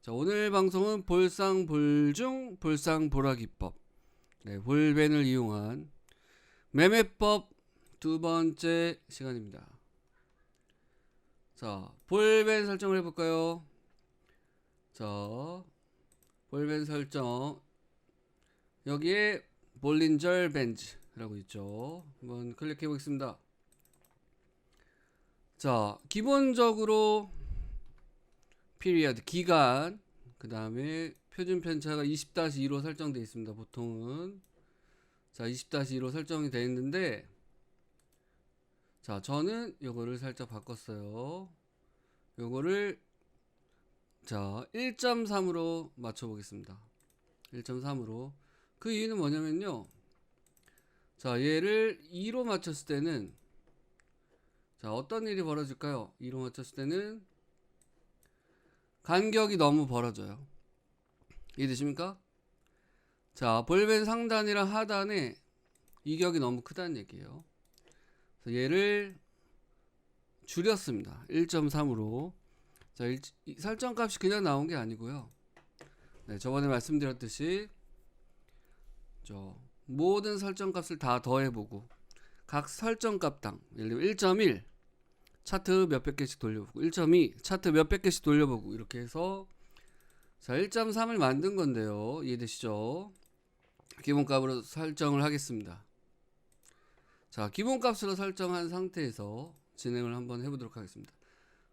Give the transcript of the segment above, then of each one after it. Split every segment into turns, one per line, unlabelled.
자, 오늘 방송은 볼상볼중 볼상보라기법, 볼벤을 이용한 매매법 두 번째 시간입니다. 자, 볼벤 설정을 해볼까요? 자, 볼벤 설정 여기에 볼린저 밴즈라고 있죠. 한번 클릭해 보겠습니다. 자, 기본적으로 피리어드 기간, 그 다음에 표준 편차가 20-2로 설정되어 있습니다. 보통은 자 20-2로 설정이 되어 있는데, 자 저는 요거를 살짝 바꿨어요. 요거를 자 1.3으로 맞춰 보겠습니다. 1.3으로. 그 이유는 뭐냐면요, 자 얘를 2로 맞췄을 때는 자 어떤 일이 벌어질까요? 2로 맞췄을 때는 간격이 너무 벌어져요. 이해되십니까? 자, 볼벤 상단이랑 하단에 이격이 너무 크다는 얘기예요. 그래서 얘를 줄였습니다. 1.3으로. 자, 설정값이 그냥 나온 게 아니고요. 네, 저번에 말씀드렸듯이 모든 설정값을 다 더해보고 각 설정값당, 예를 들면 1.1 차트 몇백 개씩 돌려보고, 1.2 차트 몇백 개씩 돌려보고, 이렇게 해서 자 1.3을 만든 건데요. 이해되시죠? 기본값으로 설정을 하겠습니다. 자, 기본값으로 설정한 상태에서 진행을 한번 해보도록 하겠습니다.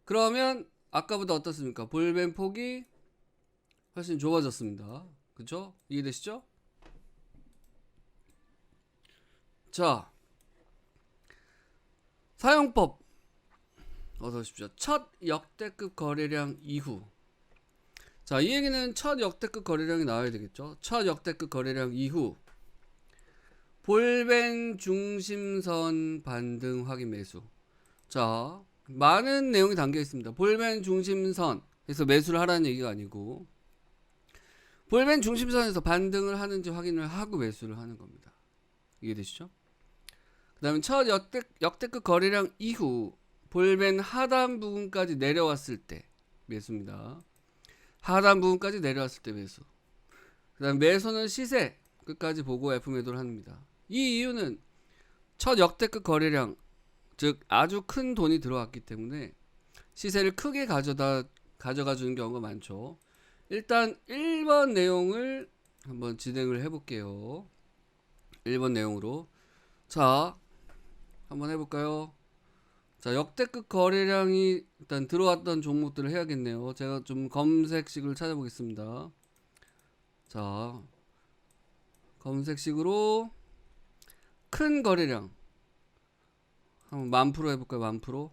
그러면 아까보다 어떻습니까? 볼벤 폭이 훨씬 좁아졌습니다. 그쵸? 이해되시죠? 자, 사용법 어서 오십시오. 첫 역대급 거래량 이후. 자, 이 얘기는 첫 역대급 거래량이 나와야 되겠죠. 첫 역대급 거래량 이후 볼벤 중심선 반등 확인 매수. 자, 많은 내용이 담겨 있습니다. 볼벤 중심선에서 매수를 하라는 얘기가 아니고, 볼벤 중심선에서 반등을 하는지 확인을 하고 매수를 하는 겁니다. 이해되시죠? 그 다음에 첫 역대급 거래량 이후 볼벤 하단 부분까지 내려왔을 때 매수입니다. 하단 부분까지 내려왔을 때 매수. 그 다음 매수는 시세 끝까지 보고 F 매도를 합니다. 이 이유는 첫 역대급 거래량, 즉 아주 큰 돈이 들어왔기 때문에 시세를 크게 가져가 주는 경우가 많죠. 일단 1번 내용을 한번 진행을 해볼게요. 1번 내용으로. 자, 한번 해볼까요? 자, 역대급 거래량이 일단 들어왔던 종목들을 해야겠네요. 제가 좀 검색식을 찾아보겠습니다. 자, 검색식으로 큰 거래량 한번 10,000% 해볼까요? 10,000%.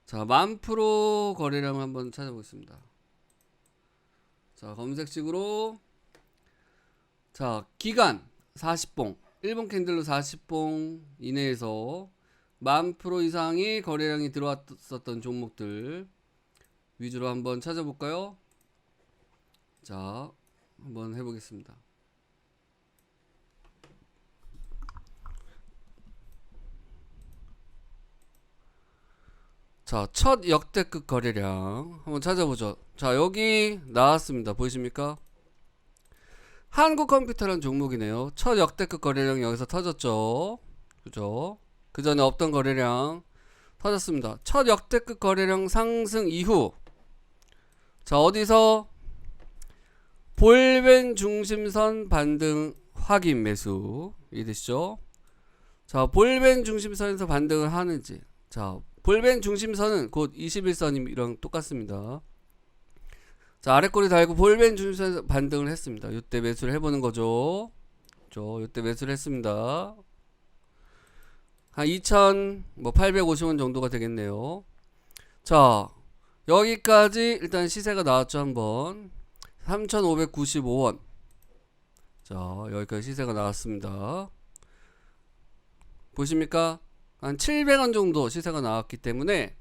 자, 10,000% 거래량 한번 찾아보겠습니다. 자, 검색식으로 자 기간 40봉, 1분 캔들로 40봉 이내에서 10,000% 이상의 거래량이 들어왔었던 종목들 위주로 한번 찾아볼까요? 자, 한번 해보겠습니다. 자, 첫 역대급 거래량 한번 찾아보죠. 자, 여기 나왔습니다. 보이십니까? 한국컴퓨터라는 종목이네요. 첫 역대급 거래량이 여기서 터졌죠. 그죠? 그 전에 없던 거래량 터졌습니다. 첫 역대급 거래량 상승 이후 자, 어디서 볼벤 중심선 반등 확인 매수. 이해되시죠? 자, 볼벤 중심선에서 반등을 하는지. 자, 볼벤 중심선은 곧 21선이랑 똑같습니다. 자, 아래 꼬리 달고 볼벤 중심선에서 반등을 했습니다. 이때 매수를 해보는 거죠. 이때 매수를 했습니다. 한 2,850원 정도가 되겠네요. 자, 여기까지 일단 시세가 나왔죠. 한번 3,595원. 자, 여기까지 시세가 나왔습니다. 보십니까? 한 700원 정도 시세가 나왔기 때문에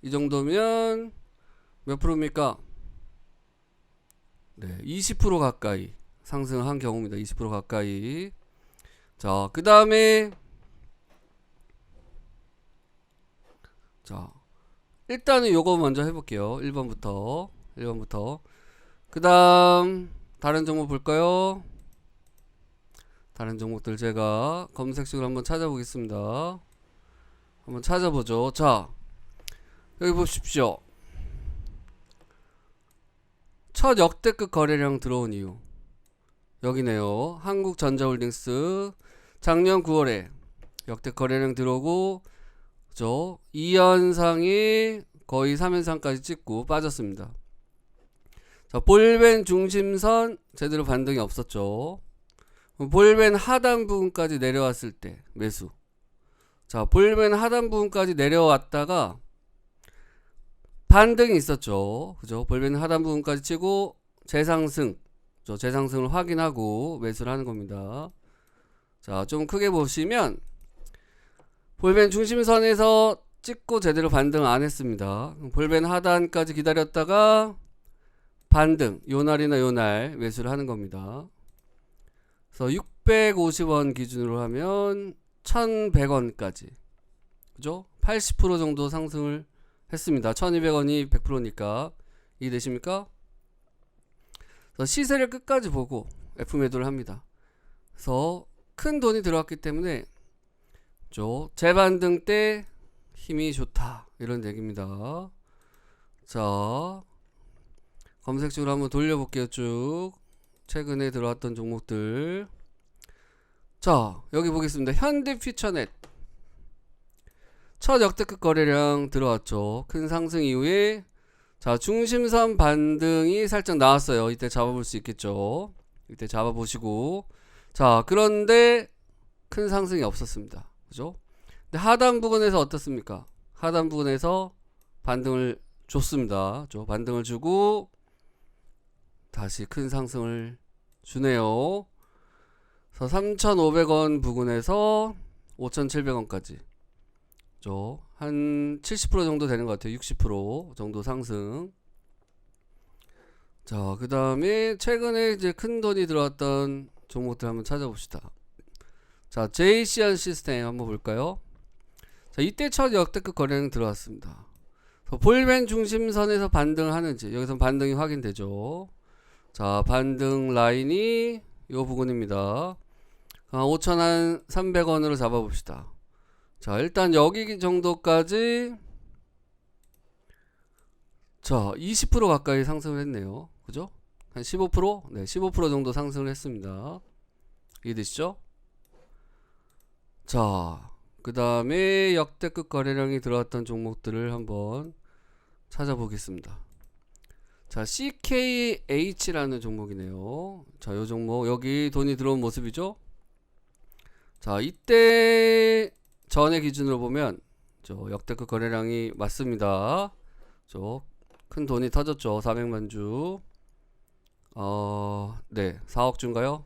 이 정도면 몇 프로입니까? 네, 20% 가까이 상승을 한 경우입니다. 20% 가까이. 자, 그 다음에 자 일단은 요거 먼저 해볼게요. 1번부터 그 다음 다른 종목 볼까요? 다른 종목들 제가 검색식으로 한번 찾아보겠습니다. 한번 찾아보죠. 자, 여기 보십시오. 첫 역대급 거래량 들어온 이유 여기네요. 한국전자홀딩스 작년 9월에 역대 거래량 들어오고 그죠? 2연상이 거의 3연상까지 찍고 빠졌습니다. 자, 볼벤 중심선 제대로 반등이 없었죠. 볼벤 하단 부분까지 내려왔을 때 매수. 자, 볼벤 하단 부분까지 내려왔다가 반등이 있었죠. 그죠? 볼벤 하단 부분까지 치고 재상승. 재상승을 확인하고 매수를 하는 겁니다. 자, 좀 크게 보시면 볼벤 중심선에서 찍고 제대로 반등 안 했습니다. 볼벤 하단까지 기다렸다가 반등, 요날이나 요날 매수를 하는 겁니다. 그래서 650원 기준으로 하면 1100원까지 그죠? 80% 정도 상승을 했습니다. 1200원이 100%니까 이해되십니까? 그래서 시세를 끝까지 보고 F 매도를 합니다. 그래서 큰 돈이 들어왔기 때문에 재반등 때 힘이 좋다 이런 얘기입니다. 자, 검색식으로 한번 돌려볼게요. 쭉 최근에 들어왔던 종목들. 자, 여기 보겠습니다. 현대퓨처넷 첫 역대급 거래량 들어왔죠. 큰 상승 이후에 자, 중심선 반등이 살짝 나왔어요. 이때 잡아볼 수 있겠죠. 이때 잡아보시고 자, 그런데 큰 상승이 없었습니다. 그죠? 근데 하단 부분에서 어떻습니까? 하단 부분에서 반등을 줬습니다. 반등을 주고 다시 큰 상승을 주네요. 그래서 3,500원 부근에서 5,700원까지 한 70% 정도 되는 것 같아요. 60% 정도 상승. 자, 그 다음에 최근에 이제 큰 돈이 들어왔던 종목들 한번 찾아봅시다. 자, JCN 시스템 한번 볼까요? 자, 이때 첫 역대급 거래량 들어왔습니다. 볼벤 중심선에서 반등을 하는지 여기서 반등이 확인되죠. 자, 반등 라인이 요 부분입니다. 5,300원으로 잡아봅시다. 자, 일단 여기 정도까지 자, 20% 가까이 상승을 했네요. 그죠? 한 15%? 네, 15% 정도 상승을 했습니다. 이해되시죠? 자, 그 다음에 역대급 거래량이 들어왔던 종목들을 한번 찾아보겠습니다. 자, CKH라는 종목이네요. 자, 요 종목 여기 돈이 들어온 모습이죠. 자, 이때 전의 기준으로 보면 역대급 거래량이 맞습니다. 큰 돈이 터졌죠. 400만 주. 네, 4억 주인가요?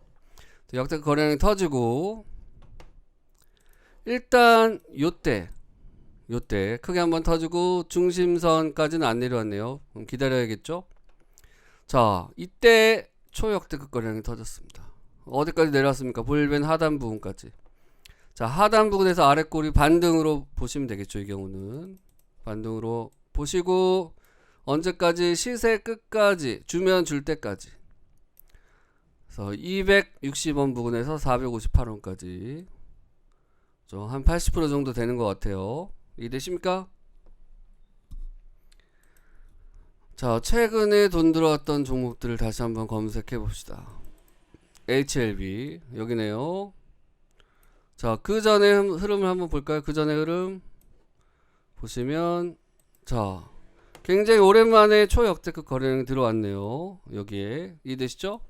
역대급 거래량이 터지고 일단 요때 크게 한번 터지고 중심선까지는 안 내려왔네요. 그럼 기다려야겠죠. 자, 이때 초역대급 거래량이 터졌습니다. 어디까지 내려왔습니까? 볼벤 하단 부분까지. 자, 하단 부분에서 아랫골이 반등으로 보시면 되겠죠. 이 경우는 반등으로 보시고 언제까지? 시세 끝까지 주면 줄 때까지. 그래서 260원 부분에서 458원까지 한 80% 정도 되는 것 같아요. 이해되십니까? 자, 최근에 돈 들어왔던 종목들을 다시 한번 검색해 봅시다. HLB 여기네요. 자, 그 전에 흐름을 한번 볼까요? 그 전에 흐름 보시면 자, 굉장히 오랜만에 초역대급 거래량이 들어왔네요. 여기에 이해되시죠?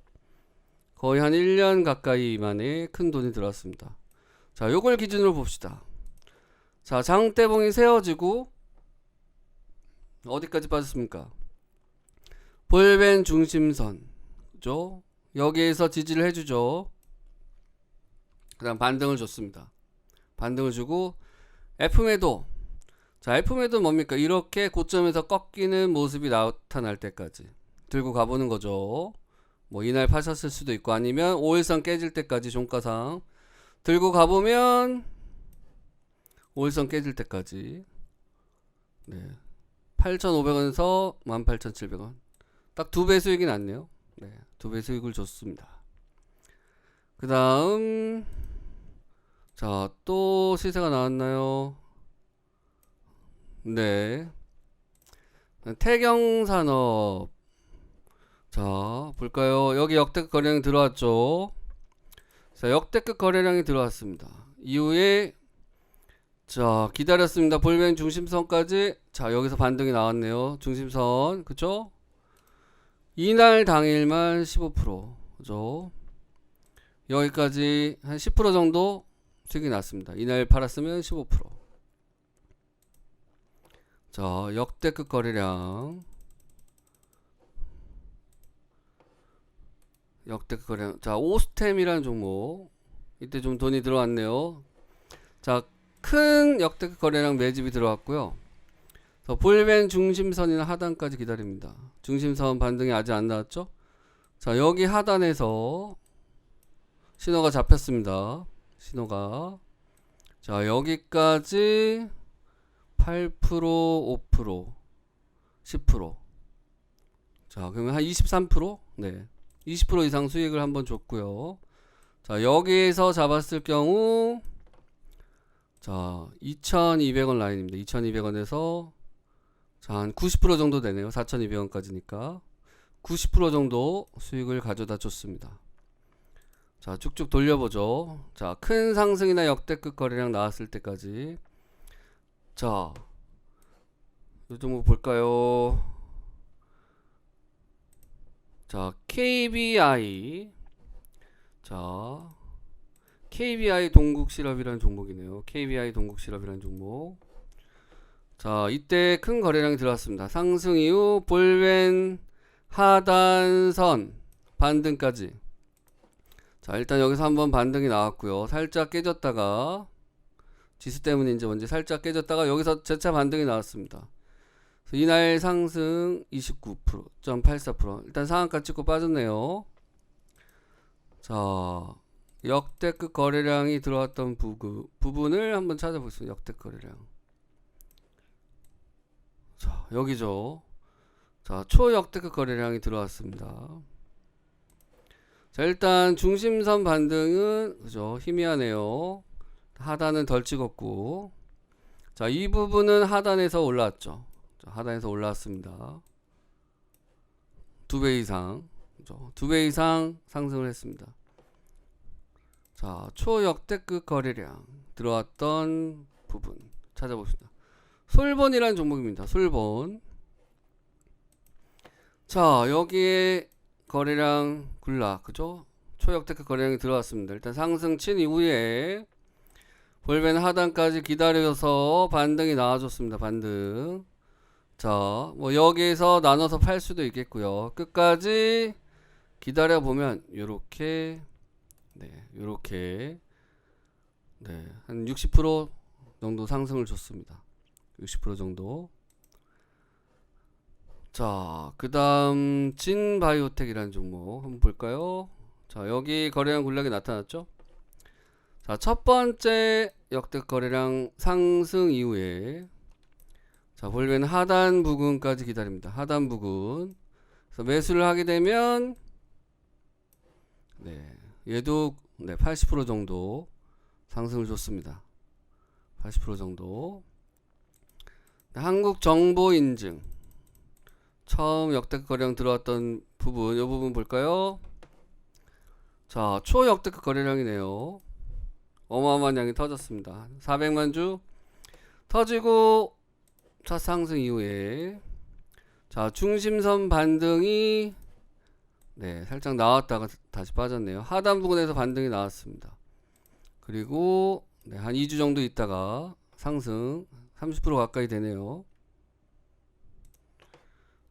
거의 한 1년 가까이 만에 큰 돈이 들어왔습니다. 자, 요걸 기준으로 봅시다. 자, 장대봉이 세워지고 어디까지 빠졌습니까? 볼벤 중심선 그죠? 여기에서 지지를 해주죠. 그 다음 반등을 줬습니다. 반등을 주고 F매도. 자, F매도 뭡니까? 이렇게 고점에서 꺾이는 모습이 나타날 때까지 들고 가보는 거죠. 뭐 이날 파셨을 수도 있고 아니면 5일선 깨질 때까지 종가상 들고 가보면 5일선 깨질 때까지 네, 8,500원에서 18,700원. 딱 2배 수익이 났네요. 네, 2배 수익을 줬습니다. 그 다음, 자, 또 시세가 나왔나요? 네. 태경산업. 자, 볼까요? 여기 역대급 거래량이 들어왔죠? 자, 역대급 거래량이 들어왔습니다. 이후에, 자, 기다렸습니다. 볼뱅 중심선까지. 자, 여기서 반등이 나왔네요. 중심선. 그쵸? 이날 당일만 15%. 그죠? 여기까지 한 10% 정도 수익이 났습니다. 이날 팔았으면 15%. 자, 역대급 거래량. 역대급 거래량. 자, 오스템이라는 종목. 이때 좀 돈이 들어왔네요. 자, 큰 역대급 거래량 매집이 들어왔고요. 볼벤 중심선이나 하단까지 기다립니다. 중심선 반등이 아직 안 나왔죠? 자, 여기 하단에서 신호가 잡혔습니다. 신호가. 자, 여기까지 8%, 5%, 10%. 자, 그러면 한 23%? 네. 20% 이상 수익을 한번 줬고요. 자, 여기에서 잡았을 경우, 자, 2,200원 라인입니다. 2,200원에서, 자, 한 90% 정도 되네요. 4,200원까지니까. 90% 정도 수익을 가져다 줬습니다. 자, 쭉쭉 돌려보죠. 자, 큰 상승이나 역대급 거래량 나왔을 때까지. 자, 요즘 뭐 볼까요? 자, KBI. 자, KBI 동국실업이라는 종목이네요. KBI 동국실업이라는 종목. 자, 이때 큰 거래량이 들어왔습니다. 상승 이후 볼벤 하단선 반등까지. 자, 일단 여기서 한번 반등이 나왔고요. 살짝 깨졌다가 지수 때문인지 뭔지 살짝 깨졌다가 여기서 재차 반등이 나왔습니다. 이날 상승 29%.84%. 일단 상한가 찍고 빠졌네요. 자, 역대급 거래량이 들어왔던 부분을 한번 찾아보겠습니다. 역대급 거래량. 자, 여기죠. 자, 초역대급 거래량이 들어왔습니다. 자, 일단 중심선 반등은 그죠, 희미하네요. 하단은 덜 찍었고, 자, 이 부분은 하단에서 올라왔죠. 자, 하단에서 올라왔습니다. 2배 이상, 그죠? 2배 이상 상승을 했습니다. 자, 초역대급 거래량 들어왔던 부분 찾아봅시다. 솔본이라는 종목입니다. 솔본. 자, 여기에 거래량 굴락, 그죠? 초역대급 거래량이 들어왔습니다. 일단 상승 친 이후에 볼벤 하단까지 기다려서 반등이 나와줬습니다. 반등. 자, 뭐 여기에서 나눠서 팔 수도 있겠고요. 끝까지 기다려 보면 요렇게, 네, 요렇게, 네, 한 60% 정도 상승을 줬습니다. 60% 정도. 자, 그 다음 진바이오텍이라는 종목 한번 볼까요? 자, 여기 거래량 굴락이 나타났죠? 자, 첫 번째 역대 거래량 상승 이후에, 자, 볼벤 하단 부근까지 기다립니다. 하단 부근. 그래서 매수를 하게 되면, 네, 얘도, 네, 80% 정도 상승을 줬습니다. 80% 정도. 한국정보인증. 처음 역대급 거래량 들어왔던 부분, 이 부분 볼까요? 자, 초역대급 거래량이네요. 어마어마한 양이 터졌습니다. 400만 주 터지고 첫 상승 이후에, 자, 중심선 반등이, 네, 살짝 나왔다가 다시 빠졌네요. 하단 부분에서 반등이 나왔습니다. 그리고, 네, 한 2주 정도 있다가 상승 30% 가까이 되네요.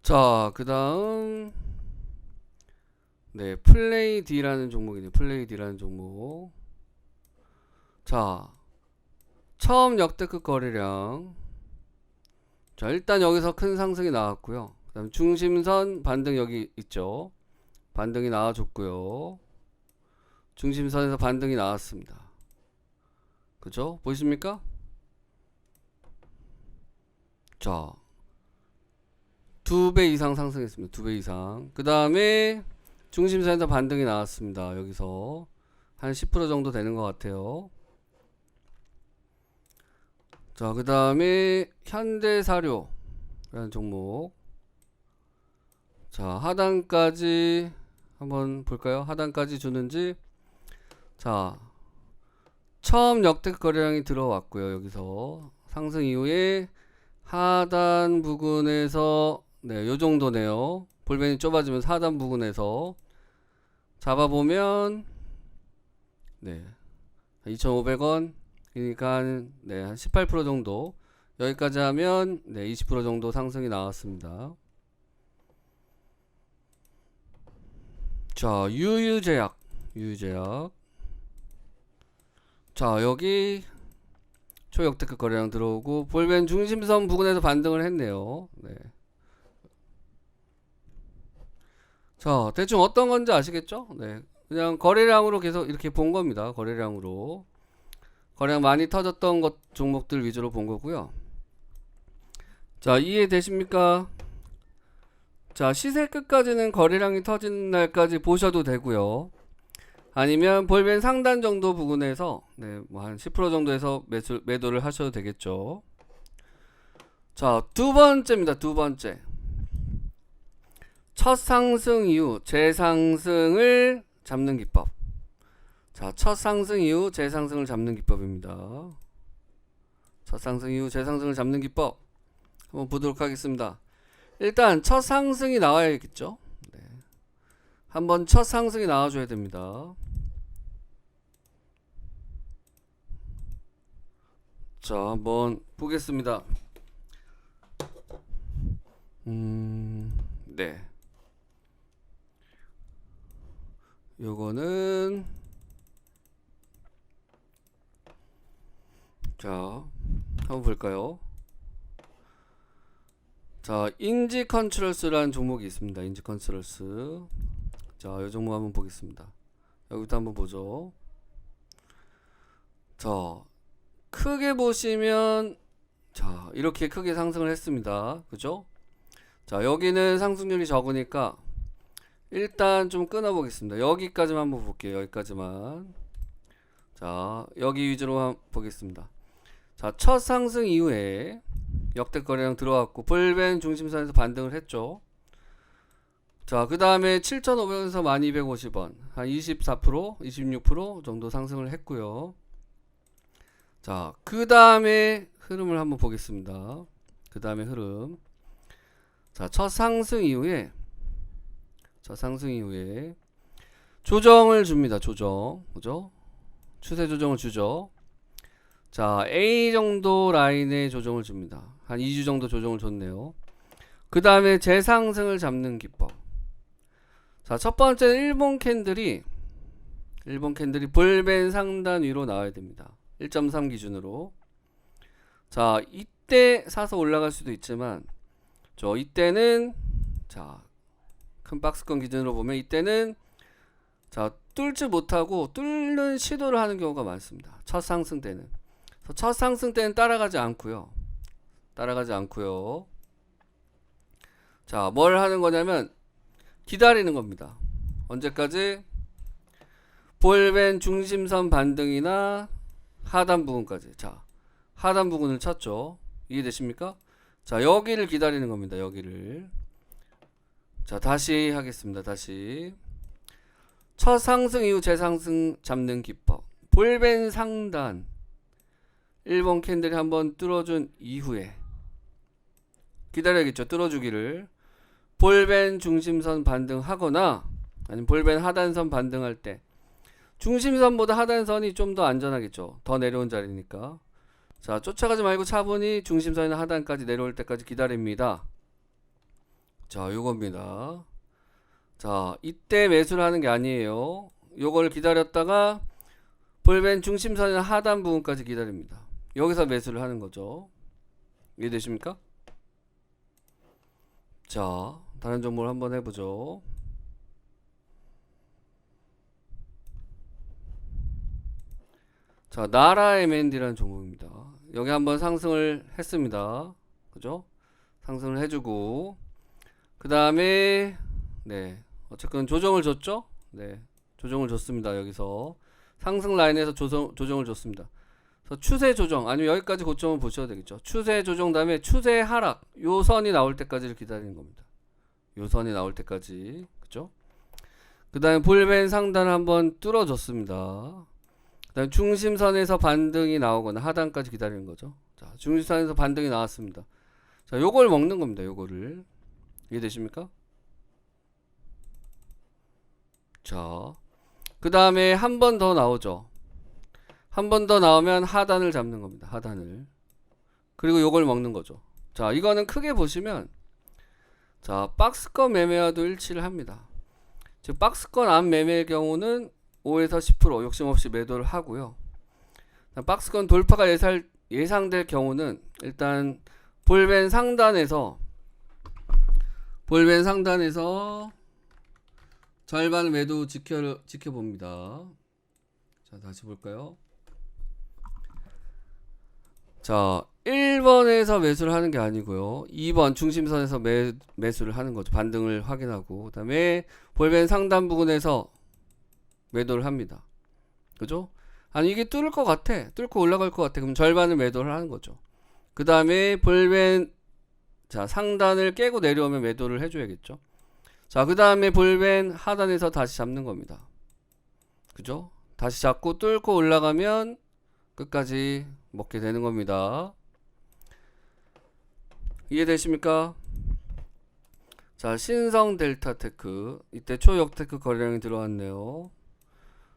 자, 그 다음, 네, 플레이D라는 종목이네요. 플레이D라는 종목. 자, 처음 역대급 거래량. 자, 일단 여기서 큰 상승이 나왔고요. 그 다음 중심선 반등 여기 있죠. 반등이 나와줬고요. 중심선에서 반등이 나왔습니다. 그죠? 보이십니까? 자, 2배 이상 상승했습니다. 2배 이상. 그 다음에 중심선에서 반등이 나왔습니다. 여기서 한 10% 정도 되는 것 같아요. 자, 그 다음에 현대사료라는 종목. 자, 하단까지 한번 볼까요? 하단까지 주는지. 자, 처음 역대급 거래량이 들어왔고요. 여기서 상승 이후에 하단 부근에서 네, 요 정도네요. 볼펜이 좁아지면서 하단 부근에서 잡아보면 네, 2,500원 그러니까 네, 한 18% 정도 여기까지 하면 네, 20% 정도 상승이 나왔습니다. 자, 유유제약. 자, 여기 초역대급 거래량 들어오고 볼펜 중심선 부근에서 반등을 했네요. 네. 자, 대충 어떤 건지 아시겠죠? 네. 그냥 거래량으로 계속 이렇게 본 겁니다. 거래량으로. 거래량 많이 터졌던 것 종목들 위주로 본 거고요. 자, 이해되십니까? 자, 시세 끝까지는 거래량이 터지는 날까지 보셔도 되고요. 아니면 볼펜 상단 정도 부근에서 네, 뭐 한 10% 정도에서 매도를 하셔도 되겠죠. 자, 두 번째입니다. 두 번째. 첫 상승 이후 재상승을 잡는 기법. 자, 첫 상승 이후 재상승을 잡는 기법입니다. 첫 상승 이후 재상승을 잡는 기법 한번 보도록 하겠습니다. 일단 첫 상승이 나와야겠죠. 네. 한번 첫 상승이 나와줘야 됩니다. 자, 한번 보겠습니다. 네. 요거는 자, 한번 볼까요? 자, 인지컨트롤스라는 종목이 있습니다. 인지컨트롤스. 자, 요 종목 한번 보겠습니다. 여기부터 한번 보죠. 자, 크게 보시면 자, 이렇게 크게 상승을 했습니다. 그죠? 자, 여기는 상승률이 적으니까 일단 좀 끊어 보겠습니다. 여기까지만 한번 볼게요. 여기까지만. 자, 여기 위주로 한번 보겠습니다. 자, 첫 상승 이후에 역대거래량 들어왔고 볼펜 중심선에서 반등을 했죠. 자, 그 다음에 7,500원에서 1,250원 한 24% 26% 정도 상승을 했고요. 자, 그 다음에 흐름을 한번 보겠습니다. 그 다음에 흐름. 자, 첫 상승 이후에 조정을 줍니다. 조정. 그죠? 추세 조정을 주죠. 자, A 정도 라인에 조정을 줍니다. 한 2주 정도 조정을 줬네요. 그 다음에 재상승을 잡는 기법. 자, 첫 번째는 일본 캔들이 볼펜 상단 위로 나와야 됩니다. 1.3 기준으로. 자, 이때 사서 올라갈 수도 있지만 이때는 자, 큰 박스권 기준으로 보면 이때는 자, 뚫지 못하고 뚫는 시도를 하는 경우가 많습니다. 첫 상승 때는. 첫 상승 때는 따라가지 않고요. 자, 뭘 하는 거냐면 기다리는 겁니다. 언제까지? 볼펜 중심선 반등이나 하단 부분까지. 자, 하단 부분을 찾죠. 이해되십니까? 자, 여기를 기다리는 겁니다. 여기를. 자, 다시 하겠습니다. 다시. 첫 상승 이후 재상승 잡는 기법. 볼펜 상단. 일본 캔들이 한번 뚫어준 이후에 기다려야겠죠. 뚫어주기를. 볼펜 중심선 반등하거나 아니면 볼펜 하단선 반등할 때 중심선보다 하단선이 좀 더 안전하겠죠. 더 내려온 자리니까. 자, 쫓아가지 말고 차분히 중심선이나 하단까지 내려올 때까지 기다립니다. 자, 요겁니다. 자, 이때 매수를 하는 게 아니에요. 요걸 기다렸다가 볼펜 중심선이나 하단 부분까지 기다립니다. 여기서 매수를 하는 거죠. 이해되십니까? 자, 다른 종목을 한번 해보죠. 자, 나라 M&D라는 종목입니다. 여기 한번 상승을 했습니다. 그죠? 상승을 해주고 그 다음에 네, 어쨌든 조정을 줬죠. 네, 조정을 줬습니다. 여기서 상승 라인에서 조정을 줬습니다. 그래서 추세 조정 아니면 여기까지 고점을 보셔도 되겠죠. 추세 조정 다음에 추세 하락, 요 선이 나올 때까지를 기다리는 겁니다. 요 선이 나올 때까지, 그죠? 그 다음에 볼벤 상단을 한번 뚫어줬습니다. 그 다음에 중심선에서 반등이 나오거나 하단까지 기다리는 거죠. 자, 중심선에서 반등이 나왔습니다. 자, 요걸 먹는 겁니다. 요거를. 이해되십니까? 자, 그 다음에 한 번 더 나오죠. 한 번 더 나오면 하단을 잡는 겁니다. 하단을. 그리고 요걸 먹는 거죠. 자, 이거는 크게 보시면, 자, 박스권 매매와도 일치를 합니다. 즉, 박스권 안 매매의 경우는 5에서 10% 욕심 없이 매도를 하고요. 박스권 돌파가 예상될 경우는 일단 볼벤 상단에서 절반 매도 지켜봅니다. 자, 다시 볼까요? 자, 1번에서 매수를 하는 게 아니고요. 2번 중심선에서 매수를 하는 거죠. 반등을 확인하고. 그 다음에 볼벤 상단 부근에서 매도를 합니다. 그죠? 아니, 이게 뚫을 것 같아. 뚫고 올라갈 것 같아. 그럼 절반을 매도를 하는 거죠. 그 다음에 볼벤, 자, 상단을 깨고 내려오면 매도를 해줘야겠죠. 자, 그 다음에 볼벤 하단에서 다시 잡는 겁니다. 그죠? 다시 잡고 뚫고 올라가면 끝까지 먹게 되는 겁니다. 이해되십니까? 자, 신성 델타테크. 이때 초역테크 거래량이 들어왔네요.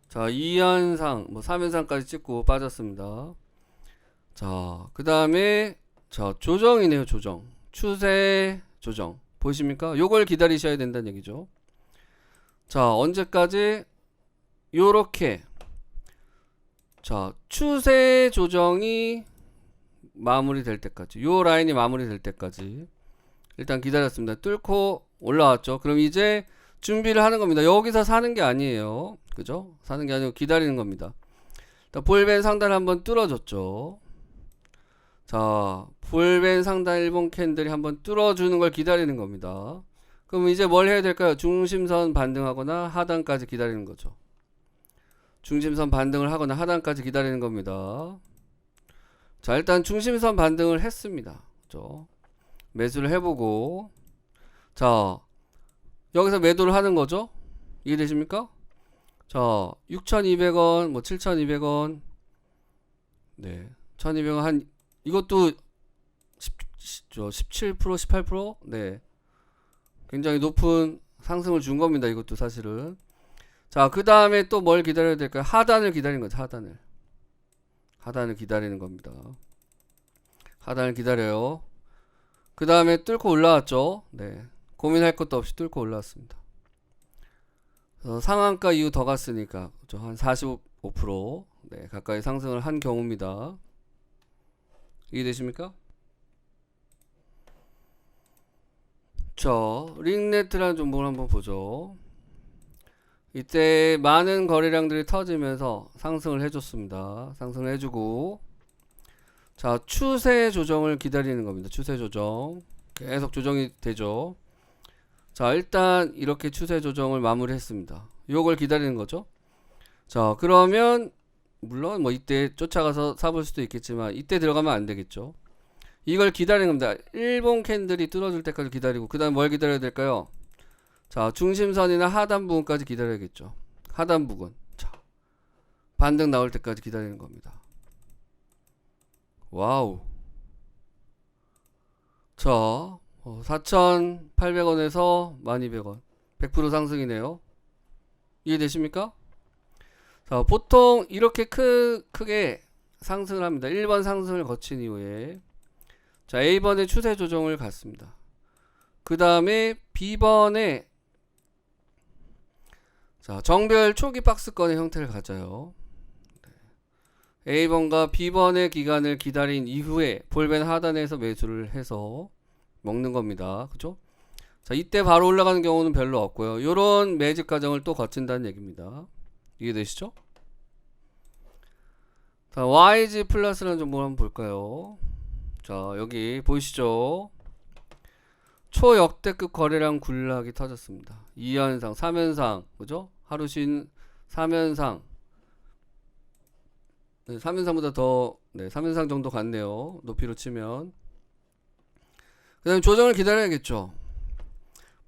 자, 2연상, 뭐 3연상까지 찍고 빠졌습니다. 자, 그 다음에, 자, 조정이네요, 조정. 추세 조정. 보이십니까? 요걸 기다리셔야 된다는 얘기죠. 자, 언제까지? 요렇게. 자, 추세 조정이 마무리될 때까지. 요 라인이 마무리될 때까지. 일단 기다렸습니다. 뚫고 올라왔죠. 그럼 이제 준비를 하는 겁니다. 여기서 사는 게 아니에요. 그죠? 사는 게 아니고 기다리는 겁니다. 볼벤 상단 한번 뚫어줬죠. 자, 볼벤 상단 일본 캔들이 한번 뚫어주는 걸 기다리는 겁니다. 그럼 이제 뭘 해야 될까요? 중심선 반등하거나 하단까지 기다리는 거죠. 중심선 반등을 하거나 하단까지 기다리는 겁니다. 자, 일단 중심선 반등을 했습니다. 그죠? 매수를 해보고, 자, 여기서 매도를 하는 거죠? 이해되십니까? 자, 6,200원, 뭐 7,200원, 네, 1,200원 한, 이것도 17%, 18%? 네. 굉장히 높은 상승을 준 겁니다. 이것도 사실은. 자, 그 다음에 또 뭘 기다려야 될까요? 하단을 기다리는 거죠. 하단을 기다리는 겁니다. 하단을 기다려요. 그 다음에 뚫고 올라왔죠. 네. 고민할 것도 없이 뚫고 올라왔습니다. 상한가 이후 더 갔으니까 한 45% 네, 가까이 상승을 한 경우입니다. 이해되십니까? 자, 링네트라는 종목을 한번 보죠. 이때 많은 거래량들이 터지면서 상승을 해줬습니다. 상승을 해주고, 자, 추세 조정을 기다리는 겁니다. 추세 조정. 계속 조정이 되죠. 자, 일단 이렇게 추세 조정을 마무리했습니다. 요걸 기다리는 거죠. 자, 그러면 물론 뭐 이때 쫓아가서 사볼 수도 있겠지만 이때 들어가면 안 되겠죠. 이걸 기다리는 겁니다. 일본 캔들이 뚫어줄 때까지 기다리고, 그 다음 뭘 기다려야 될까요? 자, 중심선이나 하단 부분까지 기다려야겠죠. 하단 부분. 자, 반등 나올 때까지 기다리는 겁니다. 와우. 자, 4,800원에서 1,200원. 100% 상승이네요. 이해되십니까? 자, 보통 이렇게 크게 상승을 합니다. 1번 상승을 거친 이후에, 자, A번의 추세 조정을 갔습니다. 그 다음에 B번에, 자, 정별 초기 박스권의 형태를 가져요. A번과 B번의 기간을 기다린 이후에 볼벤 하단에서 매수를 해서 먹는 겁니다. 그죠? 자, 이때 바로 올라가는 경우는 별로 없고요. 요런 매집 과정을 또 거친다는 얘기입니다. 이해되시죠? 자, YG 플러스라는 정보를 한번 볼까요? 자, 여기 보이시죠? 초역대급 거래량 군락이 터졌습니다. 2연상, 3연상, 그죠? 하루 쉰 3연상. 네, 3연상보다 더, 네, 3연상 정도 갔네요. 높이로 치면. 그 다음에 조정을 기다려야겠죠.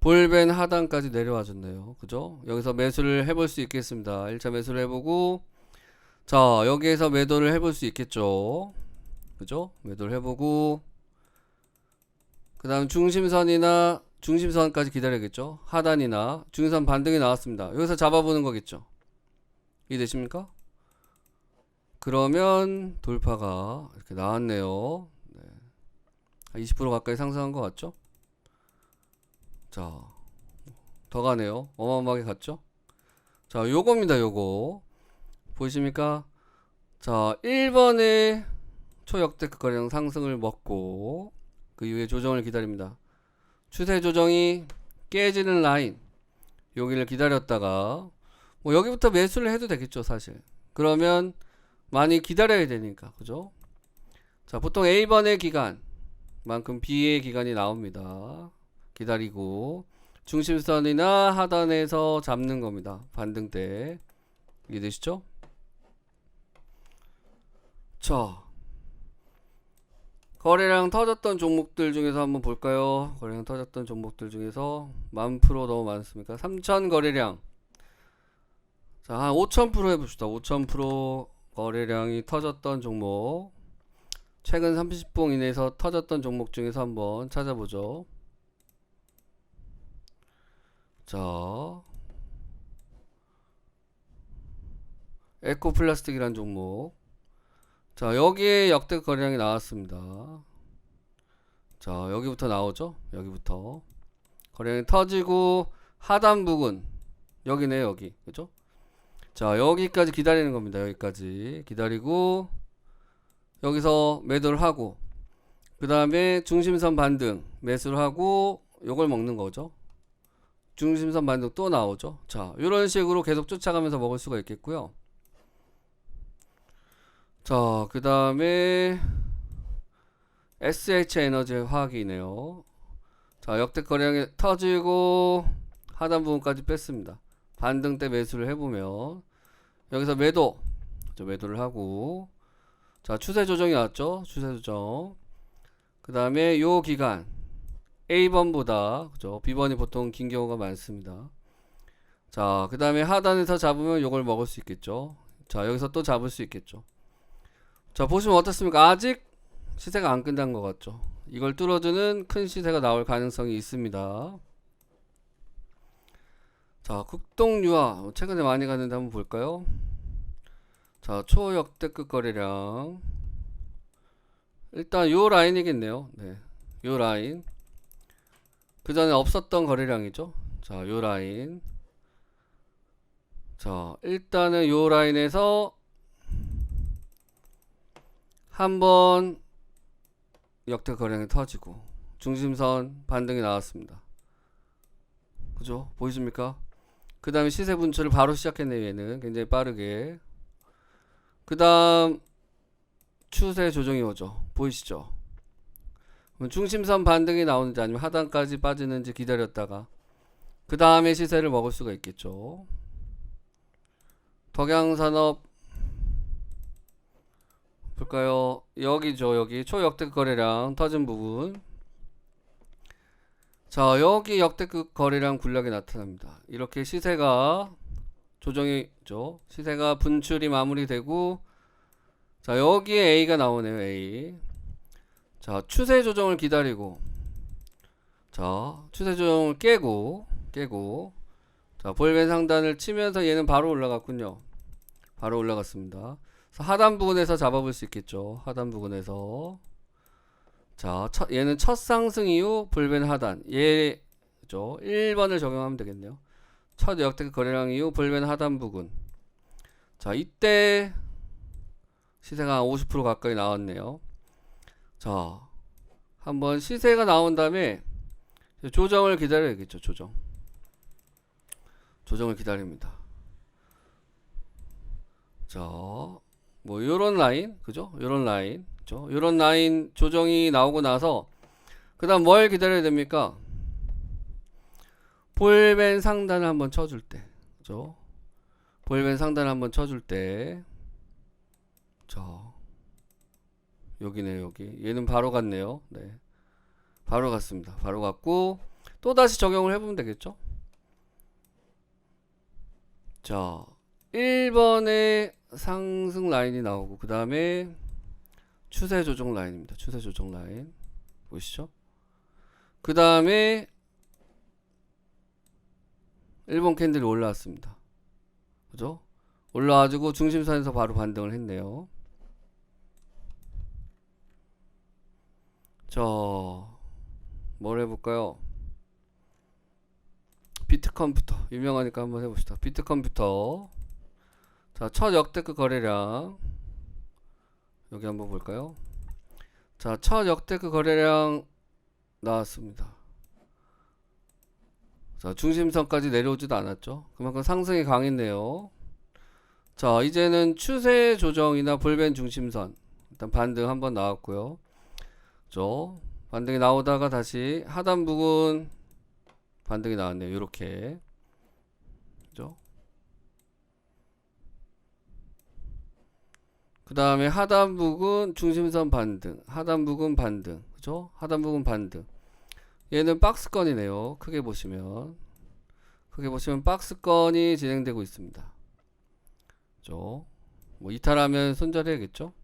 볼벤 하단까지 내려와 줬네요. 그죠? 여기서 매수를 해볼 수 있겠습니다. 1차 매수를 해보고, 자, 여기에서 매도를 해볼 수 있겠죠. 그죠? 매도를 해보고, 그 다음 중심선까지 기다려야겠죠. 하단이나 중심선 반등이 나왔습니다. 여기서 잡아보는 거겠죠. 이해되십니까? 그러면 돌파가 이렇게 나왔네요. 네. 20% 가까이 상승한 것 같죠? 자, 더 가네요. 어마어마하게 갔죠? 자, 요겁니다. 요거 보이십니까? 자, 1번의 초역대급 거래량 상승을 먹고 그 이후에 조정을 기다립니다. 추세 조정이 깨지는 라인 여기를 기다렸다가 뭐 여기부터 매수를 해도 되겠죠. 사실 그러면 많이 기다려야 되니까, 그죠? 자, 보통 A번의 기간만큼 B의 기간이 나옵니다. 기다리고 중심선이나 하단에서 잡는 겁니다. 반등 때. 이해되시죠? 자, 거래량 터졌던 종목들 중에서 한번 볼까요? 거래량 터졌던 종목들 중에서 10,000% 너무 많습니까? 3,000 거래량. 자, 한 5,000% 해봅시다. 5,000% 거래량이 터졌던 종목. 최근 30분 이내에서 터졌던 종목 중에서 한번 찾아보죠. 자, 에코플라스틱이란 종목. 자, 여기에 역대급 거래량이 나왔습니다. 자, 여기부터 나오죠. 여기부터 거래량이 터지고 하단 부근 여기네. 여기, 그죠? 자, 여기까지 기다리는 겁니다. 여기까지 기다리고 여기서 매도를 하고 그 다음에 중심선 반등 매수를 하고 요걸 먹는 거죠. 중심선 반등 또 나오죠. 자, 이런 식으로 계속 쫓아가면서 먹을 수가 있겠고요. 자, 그 다음에 SH에너지 화학이네요. 자, 역대 거래량이 터지고 하단 부분까지 뺐습니다. 반등 때 매수를 해보면 여기서 매도를 하고, 자, 추세 조정이 왔죠. 추세 조정. 그 다음에 요 기간 A번보다, 그죠? B번이 보통 긴 경우가 많습니다. 자, 그 다음에 하단에서 잡으면 요걸 먹을 수 있겠죠. 자, 여기서 또 잡을 수 있겠죠. 자, 보시면 어떻습니까? 아직 시세가 안 끝난 것 같죠. 이걸 뚫어주는 큰 시세가 나올 가능성이 있습니다. 자, 극동유화 최근에 많이 갔는데 한번 볼까요? 자, 초역대급 거래량. 일단 요 라인이겠네요. 네, 요 라인. 그 전에 없었던 거래량이죠. 자, 요 라인. 자, 일단은 요 라인에서 한번 역대 거래량이 터지고 중심선 반등이 나왔습니다. 그죠? 보이십니까? 그 다음에 시세 분출을 바로 시작했네요. 얘는 굉장히 빠르게. 그 다음 추세 조정이 오죠. 보이시죠? 중심선 반등이 나오는지 아니면 하단까지 빠지는지 기다렸다가 그 다음에 시세를 먹을 수가 있겠죠. 덕양산업 볼까요? 여기죠. 여기 초역대급 거래량 터진 부분. 자, 여기 역대급 거래량 군락이 나타납니다. 이렇게 시세가 조정이죠. 시세가 분출이 마무리되고, 자, 여기에 A가 나오네요. A. 자, 추세 조정을 기다리고, 자, 추세 조정을 깨고, 자, 볼벤 상단을 치면서 얘는 바로 올라갔군요. 바로 올라갔습니다. 하단 부분에서 잡아볼 수 있겠죠. 하단 부분에서. 자, 얘는 첫 상승 이후 볼벤 하단. 얘죠. 1번을 적용하면 되겠네요. 첫 역대급 거래량 이후 볼벤 하단 부근. 자, 이때 시세가 한 50% 가까이 나왔네요. 자, 한번 시세가 나온 다음에 조정을 기다려야겠죠. 조정을 기다립니다. 자, 뭐 요런 라인, 그죠? 요런 라인, 그죠? 요런 라인 조정이 나오고 나서 그 다음 뭘 기다려야 됩니까? 볼벤 상단을 한번 쳐줄 때, 그죠? 볼벤 상단을 한번 쳐줄 때, 자, 여기네, 여기. 얘는 바로 갔네요. 네. 바로 갔습니다. 바로 갔고, 또 다시 적용을 해보면 되겠죠? 자, 1번에 상승 라인이 나오고, 그 다음에 추세 조정 라인입니다. 추세 조정 라인. 보이시죠? 그 다음에 1번 캔들이 올라왔습니다. 그죠? 올라와가지고 중심선에서 바로 반등을 했네요. 자, 뭘 해볼까요? 비트컴퓨터. 유명하니까 한번 해봅시다. 비트컴퓨터. 자, 첫 역대급 거래량. 여기 한번 볼까요? 자, 첫 역대급 거래량 나왔습니다. 자, 중심선까지 내려오지도 않았죠. 그만큼 상승이 강했네요. 자, 이제는 추세 조정이나 볼벤 중심선. 일단 반등 한번 나왔고요. 그죠? 반등이 나오다가 다시 하단 부분 반등이 나왔네요. 이렇게. 그죠? 그 다음에 하단 부분 중심선 반등. 하단 부분 반등. 그죠? 하단 부분 반등. 얘는 박스권이네요. 크게 보시면 박스권이 진행되고 있습니다. 그죠? 뭐 이탈하면 손절해야겠죠?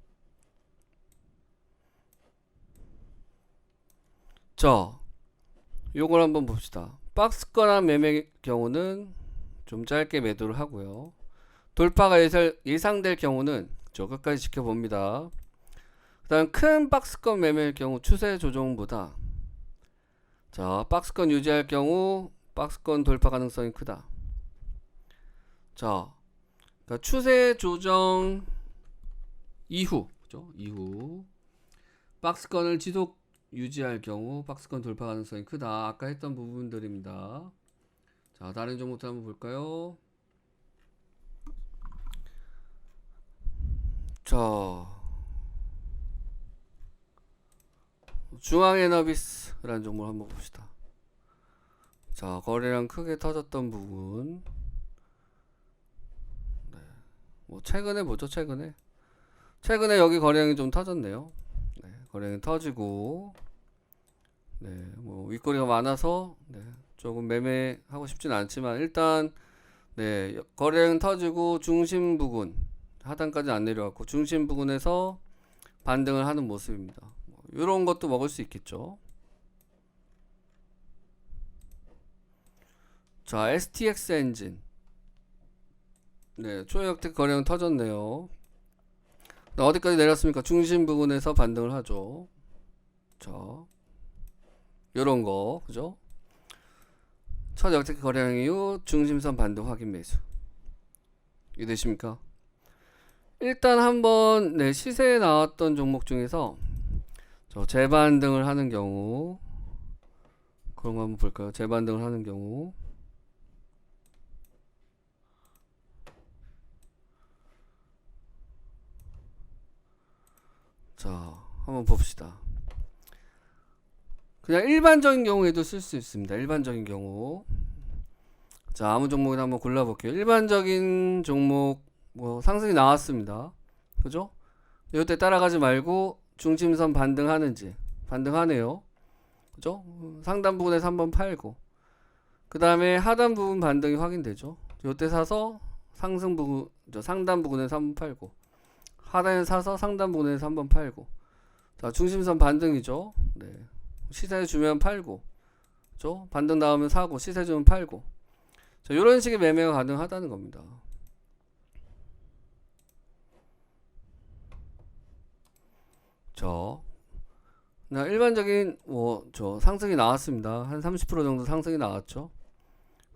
자, 요걸 한번 봅시다. 박스권한 매매 경우는 좀 짧게 매도를 하고요. 돌파가 예상될 경우는 저 끝까지 지켜봅니다. 그 다음 큰 박스권 매매일 경우 추세 조정보다, 자, 박스권 유지할 경우 박스권 돌파 가능성이 크다. 자, 그러니까 추세 조정 이후, 그죠? 이후 박스권을 지속 유지할 경우 박스권 돌파 가능성이 크다. 아까 했던 부분들입니다. 자, 다른 종목도 한번 볼까요? 자, 중앙에너비스라는 종목을 한번 봅시다. 자, 거래량 크게 터졌던 부분. 네. 뭐 최근에 보죠. 최근에 여기 거래량이 좀 터졌네요. 네, 거래량이 터지고, 네, 뭐 윗꼬리가 많아서 네, 조금 매매하고 싶진 않지만 일단 네, 거래량 터지고 중심 부근 하단까지 안 내려왔고 중심 부근에서 반등을 하는 모습입니다. 이런 것도 먹을 수 있겠죠. 자, STX 엔진. 네, 초역대 거래량 터졌네요. 어디까지 내렸습니까? 중심 부근에서 반등을 하죠. 자, 요런 거, 그죠? 첫 역대급 거래량 이후 중심선 반등 확인 매수. 이해되십니까? 일단 한번 네, 시세에 나왔던 종목 중에서 저 재반등을 하는 경우, 그런 거 한번 볼까요? 재반등을 하는 경우. 자, 한번 봅시다. 그냥 일반적인 경우에도 쓸 수 있습니다. 일반적인 경우. 자, 아무 종목이나 한번 골라볼게요. 일반적인 종목, 뭐, 상승이 나왔습니다. 그죠? 이때 따라가지 말고, 중심선 반등하는지. 반등하네요. 그죠? 상단 부분에서 한번 팔고. 그 다음에 하단 부분 반등이 확인되죠. 이때 사서, 상승 부분, 상단 부분에서 한번 팔고. 하단에 사서 상단 부분에서 한번 팔고. 자, 중심선 반등이죠. 네. 시세 주면 팔고, 그죠? 반등 나오면 사고, 시세 주면 팔고. 자, 이런 식의 매매가 가능하다는 겁니다. 자, 일반적인 상승이 나왔습니다. 한 30% 정도 상승이 나왔죠.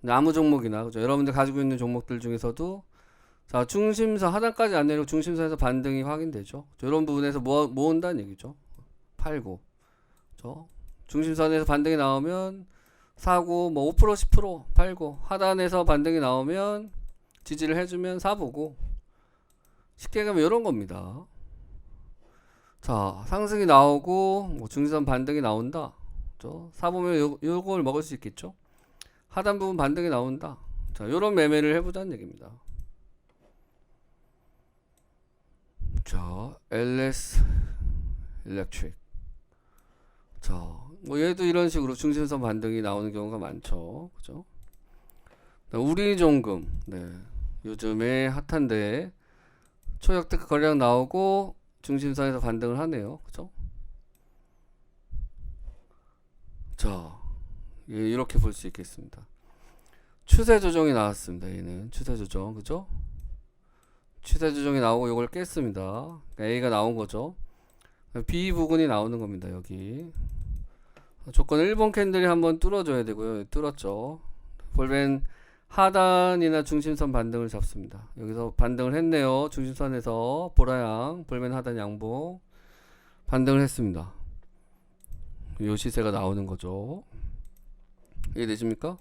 근데 아무 종목이나, 그죠? 여러분들 가지고 있는 종목들 중에서도 자, 중심선 하단까지 안 내리고 중심선에서 반등이 확인되죠. 이런 부분에서 모은다는 얘기죠. 팔고, 그죠? 중심선에서 반등이 나오면 사고, 뭐 5% 10% 팔고, 하단에서 반등이 나오면 지지를 해주면 사보고, 쉽게 가면 이런 겁니다. 자, 상승이 나오고 뭐 중심선 반등이 나온다. 그죠? 사보면 요걸 먹을 수 있겠죠. 하단 부분 반등이 나온다. 자, 요런 매매를 해보자는 얘기입니다. 자, LS 일렉트릭. 자, 뭐 얘도 이런 식으로 중심선 반등이 나오는 경우가 많죠. 그죠? 우리종금. 네. 요즘에 핫한데 초역대가 거래량 나오고 중심선에서 반등을 하네요. 그죠? 자, 이렇게 볼 수 있겠습니다. 추세 조정이 나왔습니다. 얘는 추세 조정. 그죠? 추세 조정이 나오고 이걸 깼습니다. 그러니까 A가 나온 거죠. B 부분이 나오는 겁니다. 여기 조건 1번 캔들이 한번 뚫어줘야 되고요. 뚫었죠. 볼벤 하단이나 중심선 반등을 잡습니다. 여기서 반등을 했네요. 중심선에서 보라양 볼벤 하단 양봉 반등을 했습니다. 요 시세가 나오는 거죠. 이해되십니까?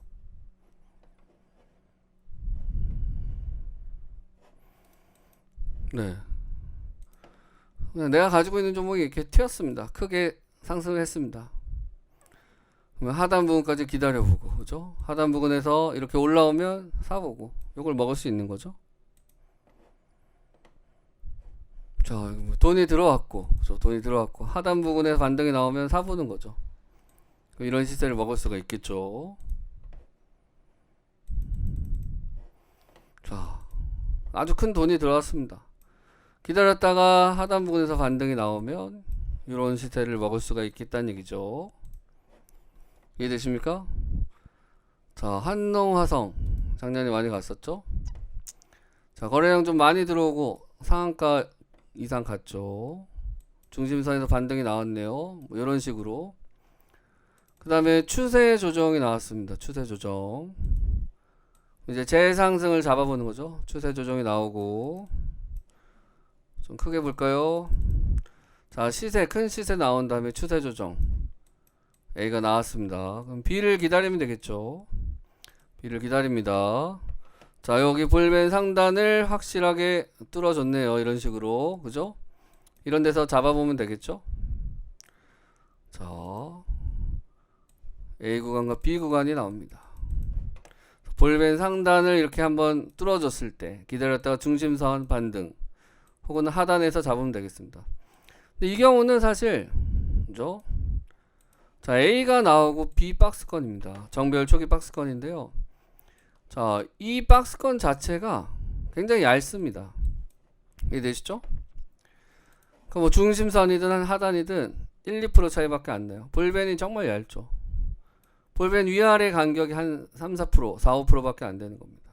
네. 내가 가지고 있는 종목이 이렇게 튀었습니다. 크게 상승을 했습니다. 그러면 하단 부분까지 기다려보고, 그죠? 하단 부분에서 이렇게 올라오면 사보고, 이걸 먹을 수 있는 거죠. 자, 돈이 들어왔고, 그죠? 돈이 들어왔고, 하단 부분에서 반등이 나오면 사보는 거죠. 이런 시세를 먹을 수가 있겠죠. 자, 아주 큰 돈이 들어왔습니다. 기다렸다가 하단 부분에서 반등이 나오면 이런 시세를 먹을 수가 있겠다는 얘기죠. 이해되십니까? 자, 한농화성 작년에 많이 갔었죠. 자, 거래량 좀 많이 들어오고 상한가 이상 갔죠. 중심선에서 반등이 나왔네요. 뭐 이런 식으로. 그 다음에 추세 조정이 나왔습니다. 추세 조정. 이제 재상승을 잡아보는 거죠. 추세 조정이 나오고 좀 크게 볼까요? 자, 시세 큰 시세 나온 다음에 추세 조정 A가 나왔습니다. 그럼 B를 기다리면 되겠죠. B를 기다립니다. 자, 여기 볼벤 상단을 확실하게 뚫어줬네요. 이런 식으로. 그죠? 이런 데서 잡아보면 되겠죠. 자, A 구간과 B 구간이 나옵니다. 볼벤 상단을 이렇게 한번 뚫어줬을 때 기다렸다가 중심선 반등 혹은 하단에서 잡으면 되겠습니다. 근데 이 경우는 사실 그죠? 자, A가 나오고 B 박스권입니다. 정배열 초기 박스권인데요. 자, 이 박스권 자체가 굉장히 얇습니다. 이해되시죠? 그 뭐 중심선이든 하단이든 1, 2% 차이밖에 안 나요. 볼벤이 정말 얇죠. 볼벤 위아래 간격이 한 3, 4%, 4, 5%밖에 안 되는 겁니다.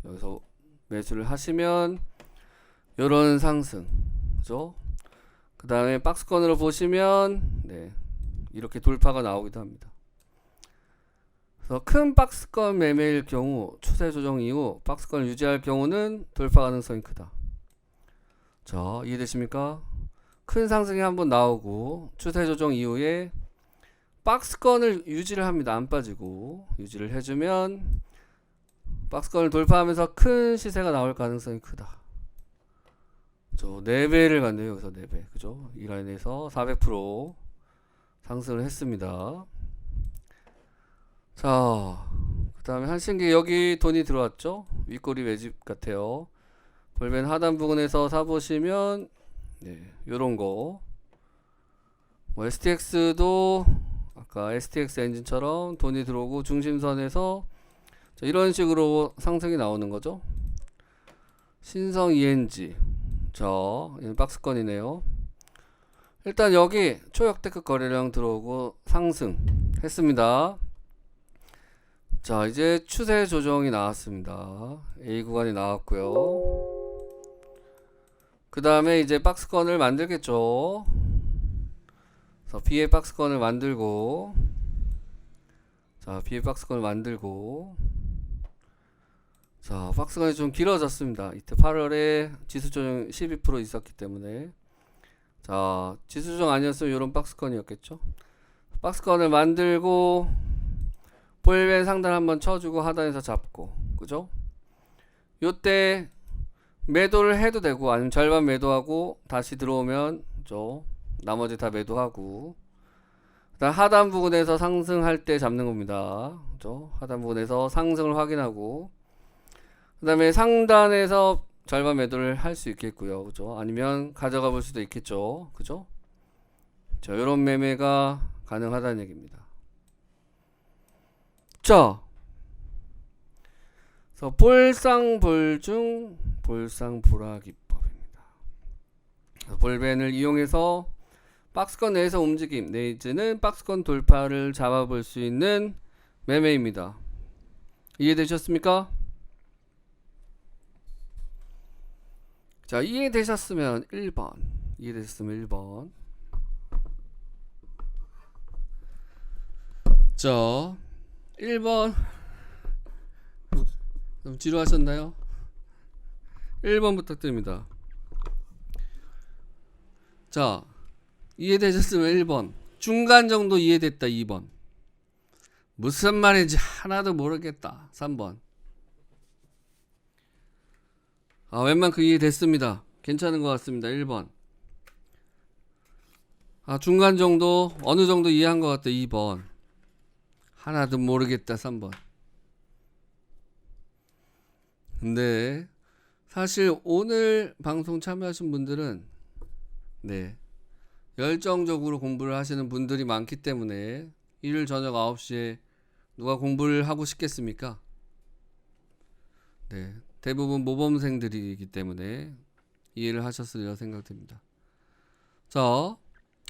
여기서 매수를 하시면 요런 상승, 그죠? 그 다음에 박스권으로 보시면 네, 이렇게 돌파가 나오기도 합니다. 그래서 큰 박스권 매매일 경우 추세 조정 이후 박스권을 유지할 경우는 돌파 가능성이 크다. 자, 이해되십니까? 큰 상승이 한번 나오고 추세 조정 이후에 박스권을 유지를 합니다. 안 빠지고 유지를 해주면 박스권을 돌파하면서 큰 시세가 나올 가능성이 크다. 4배를 갔네요. 여기서 4배. 그죠? 이 라인에서 400% 상승을 했습니다. 자, 그 다음에 한신기 여기 돈이 들어왔죠? 윗꼬리 매집 같아요. 볼벤 하단 부분에서 사보시면 네, 요런 거. 뭐 STX도 아까 STX 엔진처럼 돈이 들어오고 중심선에서 이런 식으로 상승이 나오는 거죠. 신성 ENG. 자, 이건 박스권이네요. 일단 여기 초역대급 거래량 들어오고 상승 했습니다. 자, 이제 추세 조정이 나왔습니다. A 구간이 나왔고요. 그 다음에 이제 박스권을 만들겠죠. 그래서 B의 박스권을 만들고, 자, B의 박스권을 만들고, 자, 박스권이 좀 길어졌습니다. 이때 8월에 지수 조정 12% 있었기 때문에. 자, 지수 조정 아니었으면 이런 박스권이었겠죠. 박스권을 만들고 볼벤 상단 한번 쳐주고 하단에서 잡고, 그죠? 요때 매도를 해도 되고 아니면 절반 매도하고 다시 들어오면 나머지 다 매도하고, 그다음 하단 부분에서 상승할 때 잡는 겁니다. 그죠? 하단 부분에서 상승을 확인하고 그다음에 상단에서 절반 매도를 할 수 있겠고요. 그죠? 아니면 가져가 볼 수도 있겠죠. 그죠? 자, 이런 매매가 가능하다는 얘기입니다. 자, 그래서 볼상볼중 볼상불하 기법입니다. 볼벤을 이용해서 박스권 내에서 움직임 내지는 박스권 돌파를 잡아볼 수 있는 매매입니다. 이해되셨습니까? 자, 이해되셨으면 1번. 이해되셨으면 1번. 자, 1번. 좀 지루하셨나요? 1번 부탁드립니다. 자, 이해되셨으면 1번. 중간 정도 이해됐다 2번. 무슨 말인지 하나도 모르겠다 3번. 웬만큼 이해됐습니다. 괜찮은 것 같습니다. 1번. 중간 정도 어느 정도 이해한 것 같다 2번. 하나도 모르겠다 3번. 근데 사실 오늘 방송 참여하신 분들은 네, 열정적으로 공부를 하시는 분들이 많기 때문에 일요일 저녁 9시에 누가 공부를 하고 싶겠습니까? 네, 대부분 모범생들이기 때문에 이해를 하셨으리라 생각됩니다. 자,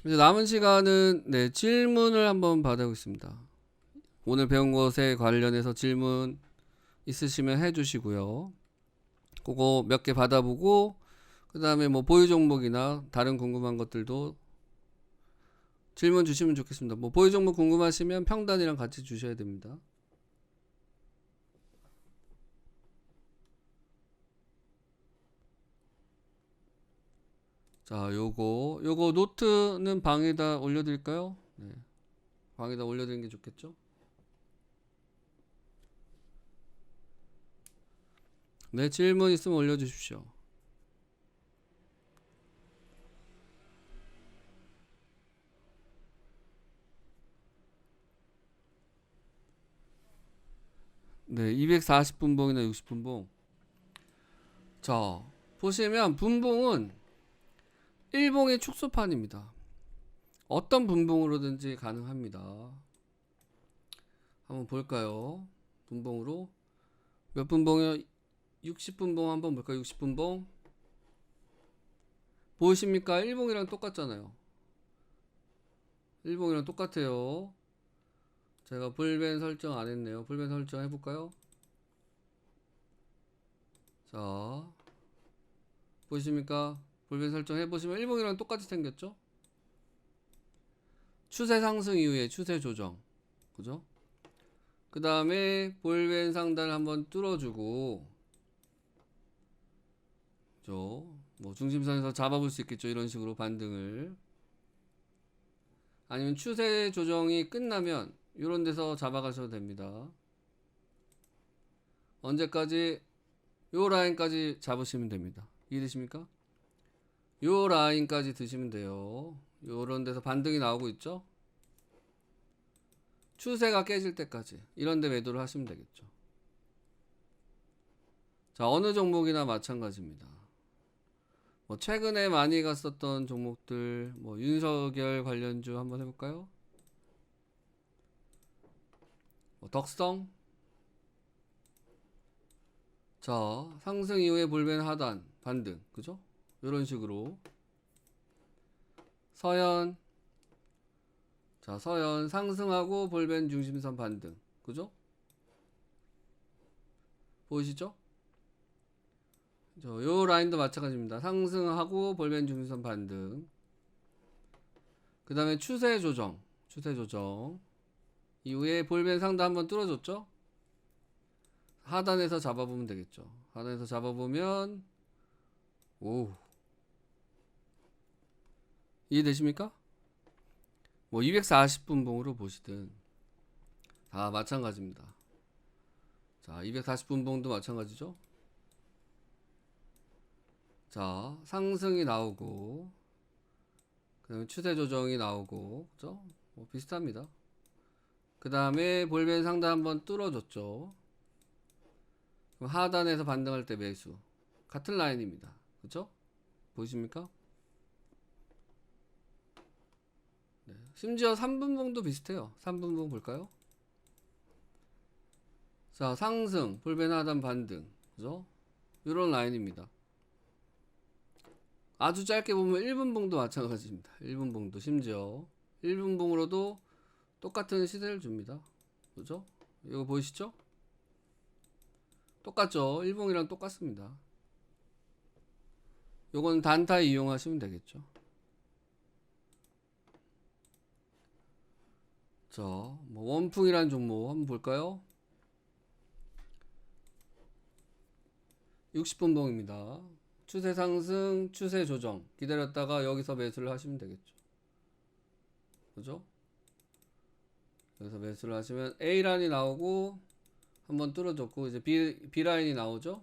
이제 남은 시간은 네, 질문을 한번 받아보겠습니다. 오늘 배운 것에 관련해서 질문 있으시면 해주시고요. 그거 몇 개 받아보고 그 다음에 뭐 보유 종목이나 다른 궁금한 것들도 질문 주시면 좋겠습니다. 뭐 보유 종목 궁금하시면 평단이랑 같이 주셔야 됩니다. 자, 요거 노트는 방에다 올려드릴까요? 네, 방에다 올려드리는 게 좋겠죠? 네, 질문 있으면 올려주십시오. 네, 240분봉이나 60분봉. 자, 보시면 분봉은 일봉의 축소판입니다. 어떤 분봉으로든지 가능합니다. 한번 볼까요? 분봉으로 몇 분봉이요? 60분봉 한번 볼까요? 60분봉 보이십니까? 일봉이랑 똑같잖아요. 일봉이랑 똑같아요. 제가 볼벤 설정 안 했네요. 볼벤 설정 해볼까요? 자, 보이십니까? 볼벤 설정 해보시면 일봉이랑 똑같이 생겼죠? 추세 상승 이후에 추세 조정, 그죠? 그 다음에 볼벤 상단을 한번 뚫어주고, 그죠? 뭐 중심선에서 잡아볼 수 있겠죠? 이런 식으로 반등을. 아니면 추세 조정이 끝나면 이런 데서 잡아가셔도 됩니다. 언제까지? 요 라인까지 잡으시면 됩니다. 이해되십니까? 요 라인까지 드시면 돼요. 요런 데서 반등이 나오고 있죠? 추세가 깨질 때까지 이런 데 매도를 하시면 되겠죠. 자, 어느 종목이나 마찬가지입니다. 뭐 최근에 많이 갔었던 종목들, 뭐 윤석열 관련주 한번 해볼까요? 뭐 덕성. 자, 상승 이후에 볼벤 하단 반등, 그죠? 이런 식으로. 서현. 자, 서현 상승하고 볼벤 중심선 반등, 그죠? 보이시죠? 요 라인도 마찬가지입니다. 상승하고 볼벤 중심선 반등. 그 다음에 추세 조정 이후에 볼벤 상단 한번 뚫어줬죠? 하단에서 잡아보면 되겠죠. 하단에서 잡아보면 오, 이해되십니까? 뭐 240분봉으로 보시든 다 마찬가지입니다. 자, 240분봉도 마찬가지죠. 자, 상승이 나오고 그 다음에 추세 조정이 나오고, 그죠? 비슷합니다. 그 다음에 볼벤 상단 한번 뚫어줬죠. 그럼 하단에서 반등할 때 매수. 같은 라인입니다. 그쵸? 보이십니까? 네. 심지어 3분봉도 비슷해요. 3분봉 볼까요? 자, 상승, 볼벤 하단 반등. 그죠? 이런 라인입니다. 아주 짧게 보면 1분봉도 마찬가지입니다. 1분봉도 심지어 1분봉으로도 똑같은 시세를 줍니다. 그죠? 이거 보이시죠? 똑같죠? 1봉이랑 똑같습니다. 요건 단타 이용하시면 되겠죠. 자, 뭐 원풍이란 종목 한번 볼까요? 60분봉입니다. 추세 상승, 추세 조정 기다렸다가 여기서 매수를 하시면 되겠죠. 그죠? 여기서 매수를 하시면 A란이 나오고 한번 뚫어줬고 이제 B라인이 나오죠.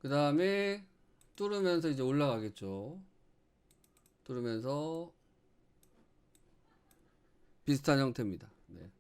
그 다음에 뚫으면서 이제 올라가겠죠. 뚫으면서 비슷한 형태입니다. 네.